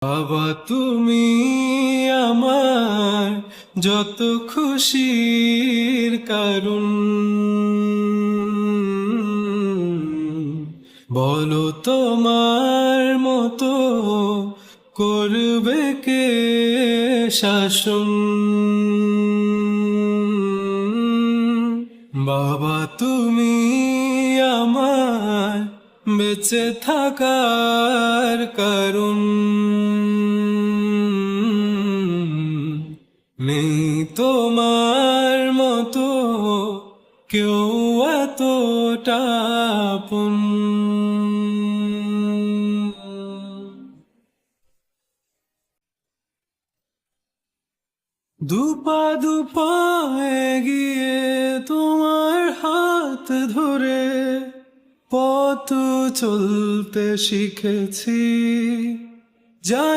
বাবা তুমি আমার যত খুশির কারণ, বলো তোমার মতো করবে কে শাসন। বাবা তুমি আমার বেঁচে থাকার কারণ, নেই তোমার মতো কেউ এতটা আপন। দুপা দুপা এগিয়ে তোমার হাত ধরে পথ চলতে শিখেছি।